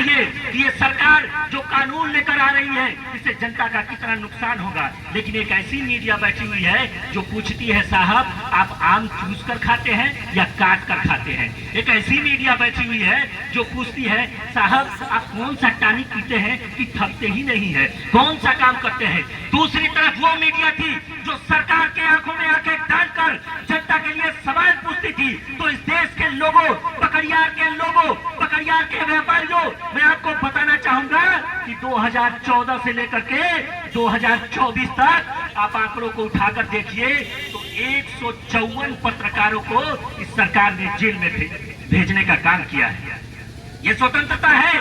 चाहिए कि ये सरकार जो कानून लेकर आ रही है इससे जनता का कितना नुकसान होगा। लेकिन एक ऐसी मीडिया बैठी हुई है जो पूछती है साहब आप आम चूस कर खाते हैं या काट कर खाते हैं। एक ऐसी मीडिया बैठी हुई है जो पूछती है साहब आप कौन सा टॉनिक पीते हैं कि थकते ही नहीं है, कौन सा काम करते हैं। दूसरी तरफ वो मीडिया थी जो सरकार के आंखों में आंखें डालकर जनता के लिए सवाल पूछती थी। तो इस देश के लोगों, पकड़ियार के लोगों, पकड़ियार के व्यापारियों, मैं आपको बताना चाहूंगा कि 2014 से लेकर के 2024 तक आप आंकड़ों को उठाकर देखिए तो 154 पत्रकारों को इस सरकार ने जेल में भेजने का काम किया है। ये स्वतंत्रता है,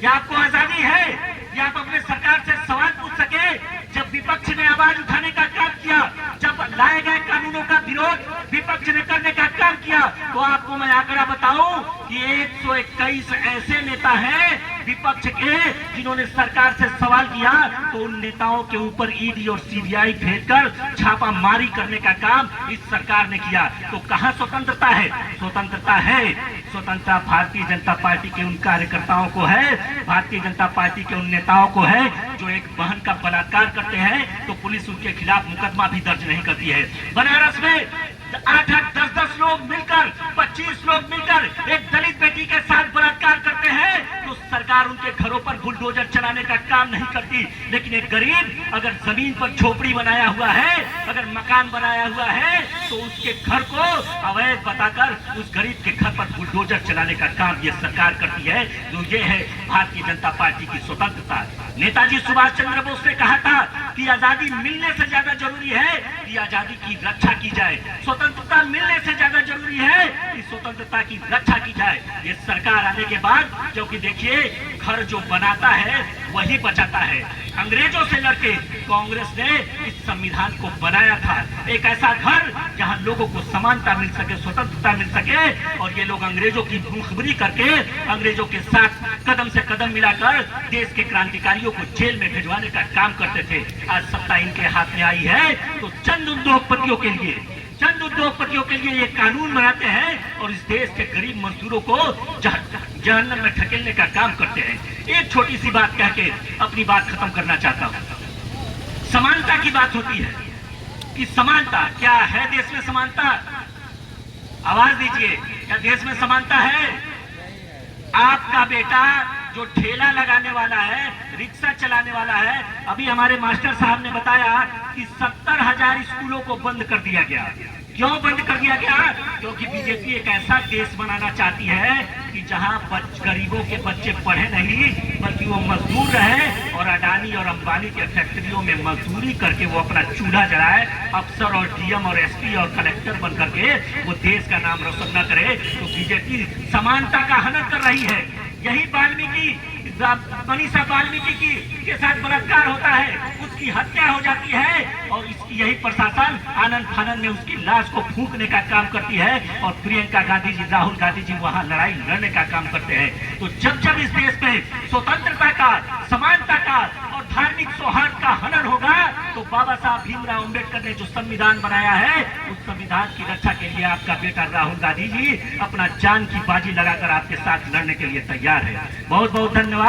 या आपको आजादी है, या आप अपने सरकार से सवाल पूछ सके। जब विपक्ष ने आवाज उठाने का काम किया, जब लाए गए कानूनों का विरोध विपक्ष ने करने का काम किया, तो आपको मैं आंकड़ा बताऊं कि 121 ऐसे नेता हैं विपक्ष के जिन्होंने सरकार से सवाल किया तो उन नेताओं के ऊपर ईडी और सीबीआई भेजकर छापामारी करने का काम इस सरकार ने किया। तो कहां स्वतंत्रता है? स्वतंत्रता है, स्वतंत्रता भारतीय जनता पार्टी के उन कार्यकर्ताओं को है, भारतीय जनता पार्टी के उन नेताओं को है जो एक बहन का बलात्कार करते हैं तो पुलिस उनके खिलाफ मुकदमा भी दर्ज नहीं करती है। बनारस में 8-8, 10-10 लोग मिलकर, 25 लोग मिलकर एक दलित बेटी के साथ बलात्कार करते हैं तो सरकार उनके घरों पर बुलडोजर चलाने का काम नहीं करती। लेकिन एक गरीब अगर जमीन पर झोपड़ी बनाया हुआ है, अगर मकान बनाया हुआ है तो उसके घर को अवैध बताकर उस गरीब के घर पर बुलडोजर चलाने का काम ये सरकार करती है। जो ये है भारतीय जनता पार्टी की स्वतंत्रता। नेताजी सुभाष चंद्र बोस ने कहा था कि आजादी मिलने से ज्यादा जरूरी है कि आजादी की रक्षा की जाए, स्वतंत्रता मिलने से ज्यादा जरूरी है कि स्वतंत्रता की रक्षा की जाए। ये सरकार आने के बाद जो कि देखिए घर जो बनाता है वही बचाता है। अंग्रेजों से लड़के कांग्रेस ने इस संविधान को बनाया था, एक ऐसा घर जहां लोगों को समानता मिल सके, स्वतंत्रता मिल सके। और ये लोग अंग्रेजों की मुखबिरी करके अंग्रेजों के साथ कदम से कदम मिलाकर देश के क्रांतिकारियों को जेल में भिजवाने का काम करते थे। आज सत्ता इनके हाथ में आई है तो चंद उद्योगपतियों के लिए ये कानून बनाते हैं और इस देश के गरीब मजदूरों को जहन्नम में ढकेलने का काम करते हैं। एक छोटी सी बात कह के अपनी बात खत्म करना चाहता हूं। समानता की बात होती है कि समानता क्या है देश में? समानता आवाज दीजिए, क्या देश में समानता है? आपका बेटा जो ठेला लगाने वाला है, रिक्शा चलाने वाला है, अभी हमारे मास्टर साहब ने बताया कि 70,000 स्कूलों को बंद कर दिया गया। क्यों बंद कर दिया गया? क्योंकि बीजेपी एक ऐसा देश बनाना चाहती है कि जहां गरीबों के बच्चे पढ़े नहीं बल्कि वो मजदूर रहे और अडानी और अंबानी के फैक्ट्रियों में मजदूरी करके वो अपना चूल्हा जलाए, अफसर और डीएम और एसपी और कलेक्टर बन करके वो देश का नाम रोशन न करे। तो बीजेपी समानता का हनन कर रही है। यही मनीषा वाल्मीकि के साथ बलात्कार होता है, उसकी हत्या हो जाती है और इसकी यही प्रशासन आनंद फानंद में उसकी लाश को फूंकने का काम करती है और प्रियंका गांधी जी, राहुल गांधी जी वहां लड़ाई लड़ने का काम करते हैं। तो जब इस देश में स्वतंत्रता का, समानता का और धार्मिक सौहार्द का हनन होगा तो बाबा साहब भीमराव अम्बेडकर ने जो संविधान बनाया है उस संविधान की रक्षा के लिए आपका बेटा राहुल गांधी जी अपना जान की बाजी लगाकर आपके साथ लड़ने के लिए तैयार है। बहुत बहुत धन्यवाद।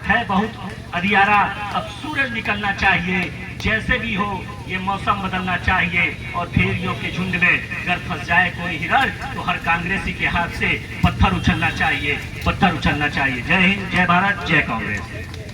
है बहुत अंधियारा, अब सूरज निकलना चाहिए। जैसे भी हो ये मौसम बदलना चाहिए और भेड़ियों के झुंड में अगर फंस जाए कोई हिरण तो हर कांग्रेसी के हाथ से पत्थर उछलना चाहिए, पत्थर उछलना चाहिए। जय हिंद, जय भारत, जय कांग्रेस।